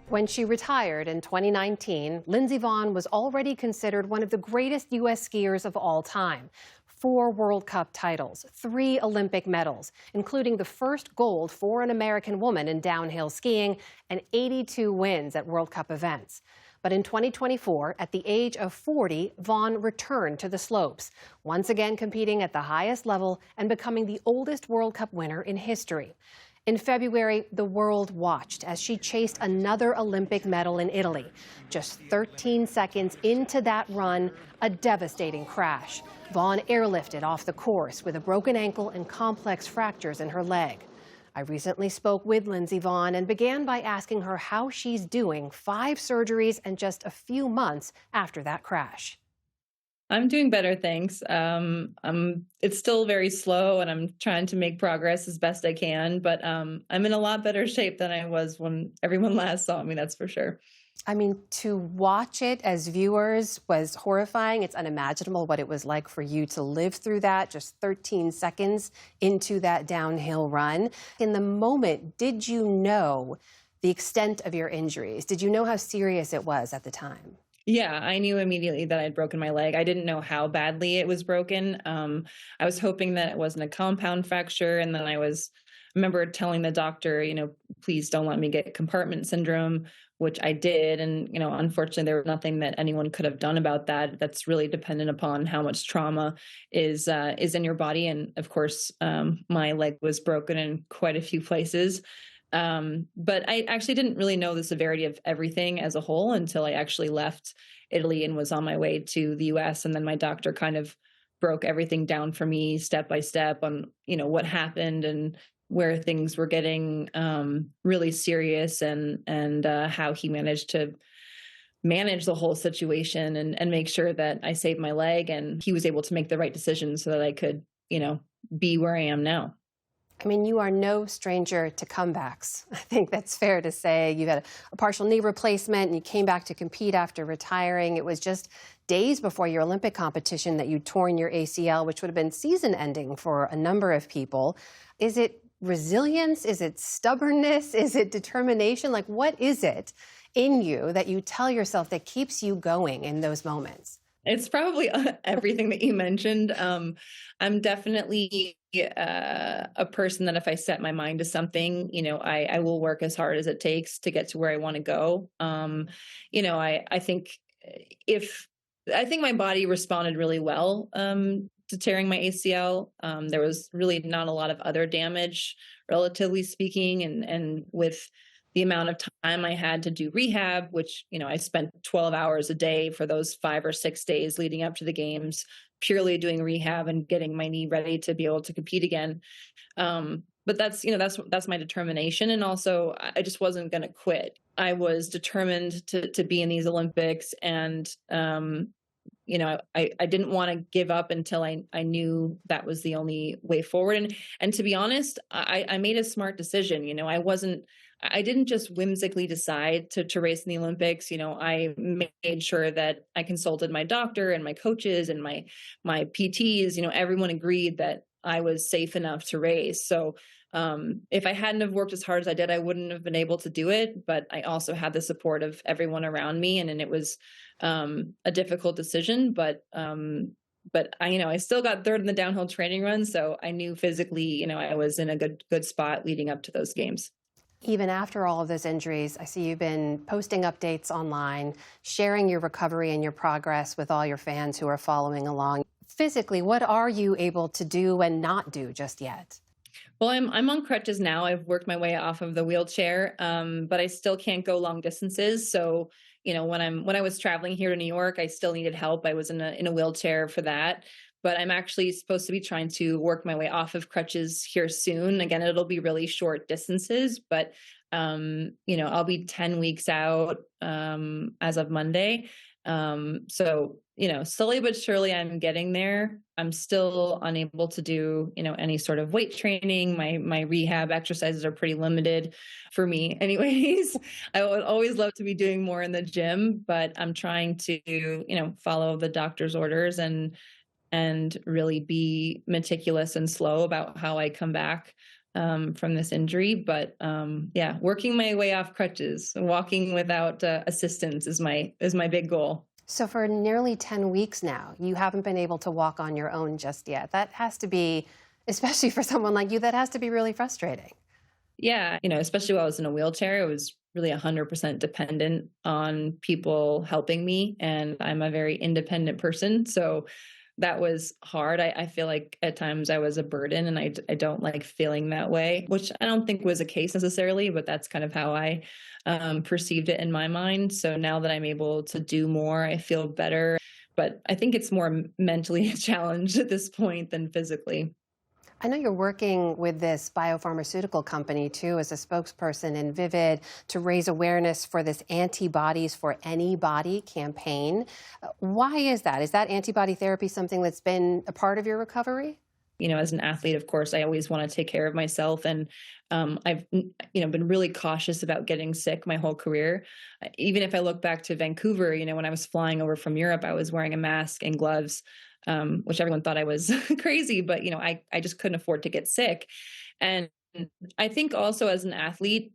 When she retired in 2019, Lindsay Vonn was already considered one of the greatest U.S. skiers of all time. 4 World Cup titles, 3 Olympic medals, including the first gold for an American woman in downhill skiing, and 82 wins at World Cup events. But in 2024, at the age of 40, Vonn returned to the slopes, once again competing at the highest level and becoming the oldest World Cup winner in history. In February, the world watched as she chased another Olympic medal in Italy. Just 13 seconds into that run, a devastating crash. Vonn airlifted off the course with a broken ankle and complex fractures in her leg. I recently spoke with Lindsay Vonn and began by asking her how she's doing 5 surgeries and just a few months after that crash. I'm doing better, thanks. It's still very slow, and I'm trying to make progress as best I can, but I'm in a lot better shape than I was when everyone last saw me, that's for sure. I mean, to watch it as viewers was horrifying. It's unimaginable what it was like for you to live through that just 13 seconds into that downhill run. In the moment, did you know the extent of your injuries? Did you know how serious it was at the time? Yeah, I knew immediately that I'd broken my leg. I didn't know how badly it was broken. I was hoping that it wasn't a compound fracture. And then I remember telling the doctor, please don't let me get compartment syndrome, which I did. And, unfortunately, there was nothing that anyone could have done about that. That's really dependent upon how much trauma is in your body. And of course, my leg was broken in quite a few places. But I actually didn't really know the severity of everything as a whole until I actually left Italy and was on my way to the US. And then my doctor kind of broke everything down for me step by step on, what happened and where things were getting really serious and how he managed to manage the whole situation and make sure that I saved my leg. And he was able to make the right decision so that I could, be where I am now. I mean, you are no stranger to comebacks. I think that's fair to say. You had a partial knee replacement and you came back to compete after retiring. It was just days before your Olympic competition that you'd torn your ACL, which would have been season ending for a number of people. Is it resilience? Is it stubbornness? Is it determination? Like, what is it in you that you tell yourself that keeps you going in those moments? It's probably everything that you mentioned. I'm definitely a person that if I set my mind to something, I will work as hard as it takes to get to where I want to go. I think if I think my body responded really well to tearing my ACL. There was really not a lot of other damage, relatively speaking, and with the amount of time I had to do rehab, which, I spent 12 hours a day for those 5 or 6 days leading up to the games, purely doing rehab and getting my knee ready to be able to compete again. But that's my determination. And also I just wasn't going to quit. I was determined to be in these Olympics, and I didn't want to give up until I knew that was the only way forward. And to be honest, I made a smart decision. I didn't just whimsically decide to race in the Olympics. I made sure that I consulted my doctor and my coaches and my PTs. Everyone agreed that I was safe enough to race. So if I hadn't have worked as hard as I did, I wouldn't have been able to do it. But I also had the support of everyone around me, and it was a difficult decision. But I still got third in the downhill training run, so I knew physically, I was in a good spot leading up to those games. Even after all of those injuries, I see you've been posting updates online, sharing your recovery and your progress with all your fans who are following along. Physically, what are you able to do and not do just yet? Well, I'm on crutches now. I've worked my way off of the wheelchair, but I still can't go long distances. So, when I was traveling here to New York, I still needed help. I was in a wheelchair for that. But I'm actually supposed to be trying to work my way off of crutches here soon. Again, it'll be really short distances, but I'll be 10 weeks out as of Monday. So, slowly but surely I'm getting there. I'm still unable to do, any sort of weight training. My rehab exercises are pretty limited for me anyways. I would always love to be doing more in the gym, but I'm trying to, follow the doctor's orders and really be meticulous and slow about how I come back from this injury. But working my way off crutches, walking without assistance is my big goal. So for nearly 10 weeks now, you haven't been able to walk on your own just yet. That has to be, especially for someone like you, that has to be really frustrating. Yeah, especially while I was in a wheelchair, it was really 100% dependent on people helping me. And I'm a very independent person. So that was hard. I feel like at times I was a burden, and I don't like feeling that way, which I don't think was a case necessarily, but that's kind of how I perceived it in my mind. So now that I'm able to do more, I feel better. But I think it's more mentally a challenge at this point than physically. I know you're working with this biopharmaceutical company, too, as a spokesperson in Vivid to raise awareness for this Antibodies for Anybody campaign. Why is that? Is that antibody therapy something that's been a part of your recovery? As an athlete, of course, I always want to take care of myself. And I've, been really cautious about getting sick my whole career. Even if I look back to Vancouver, when I was flying over from Europe, I was wearing a mask and gloves, which everyone thought I was crazy, but, I just couldn't afford to get sick. And I think also as an athlete,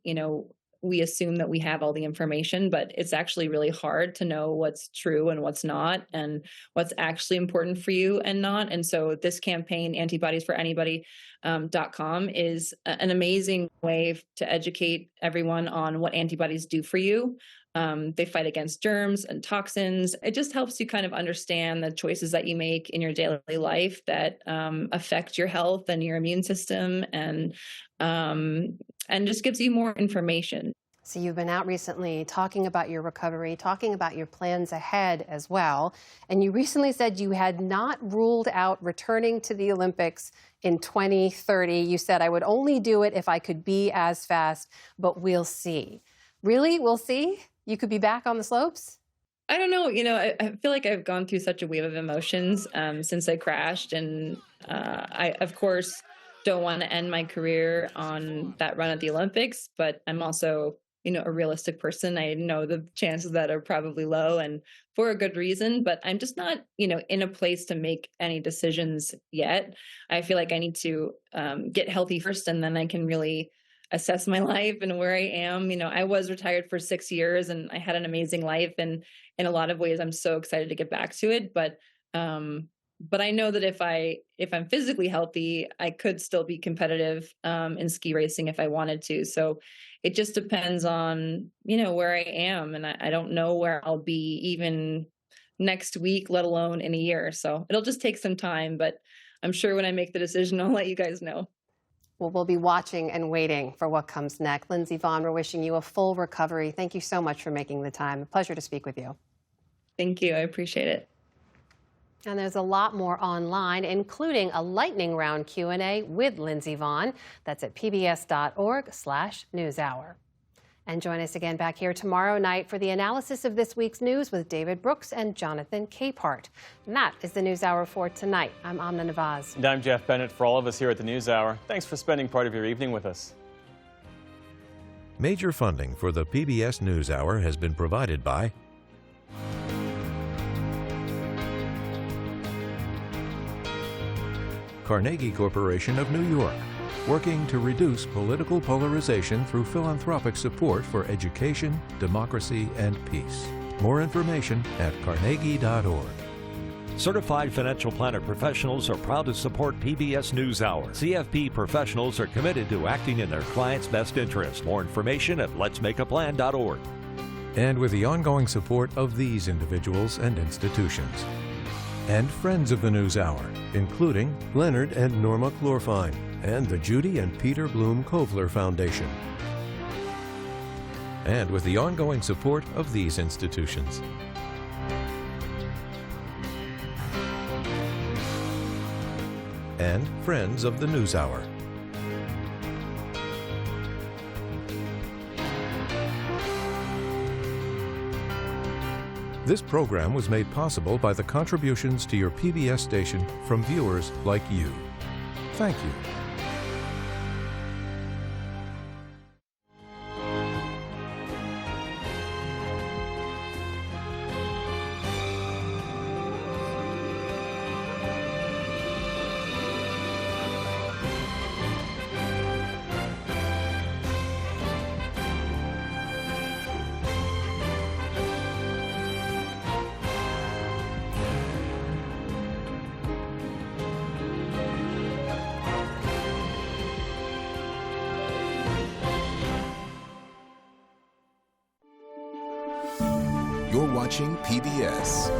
we assume that we have all the information, but it's actually really hard to know what's true and what's not, and what's actually important for you and not. And so this campaign, antibodiesforanybody.com, is an amazing way to educate everyone on what antibodies do for you. They fight against germs and toxins. It just helps you kind of understand the choices that you make in your daily life that affect your health and your immune system, and just gives you more information. So you've been out recently talking about your recovery, talking about your plans ahead as well. And you recently said you had not ruled out returning to the Olympics in 2030. You said, I would only do it if I could be as fast, but we'll see. Really? We'll see? You could be back on the slopes? I don't know. I feel like I've gone through such a wave of emotions since I crashed. And I, of course, don't want to end my career on that run at the Olympics, but I'm also, a realistic person. I know the chances that are probably low, and for a good reason, but I'm just not, in a place to make any decisions yet. I feel like I need to get healthy first, and then I can really assess my life and where I am. I was retired for 6 years and I had an amazing life. And in a lot of ways, I'm so excited to get back to it. But I know that if I'm physically healthy, I could still be competitive in ski racing if I wanted to. So it just depends on, where I am. And I don't know where I'll be even next week, let alone in a year. So it'll just take some time, but I'm sure when I make the decision, I'll let you guys know. Well, we'll be watching and waiting for what comes next. Lindsay Vonn, we're wishing you a full recovery. Thank you so much for making the time. A pleasure to speak with you. Thank you. I appreciate it. And there's a lot more online, including a lightning round Q&A with Lindsay Vonn. That's at pbs.org/newshour. And join us again back here tomorrow night for the analysis of this week's news with David Brooks and Jonathan Capehart. And that is the NewsHour for tonight. I'm Amna Nawaz. And I'm Jeff Bennett. For all of us here at the NewsHour, thanks for spending part of your evening with us. Major funding for the PBS NewsHour has been provided by Carnegie Corporation of New York, working to reduce political polarization through philanthropic support for education, democracy, and peace. More information at carnegie.org. Certified financial planner professionals are proud to support PBS NewsHour. CFP professionals are committed to acting in their clients' best interest. More information at letsmakeaplan.org. And with the ongoing support of these individuals and institutions. And friends of the NewsHour, including Leonard and Norma Chlorfine, and the Judy and Peter Bloom Kovler Foundation. And with the ongoing support of these institutions. And friends of the NewsHour. This program was made possible by the contributions to your PBS station from viewers like you. Thank you. You're watching PBS.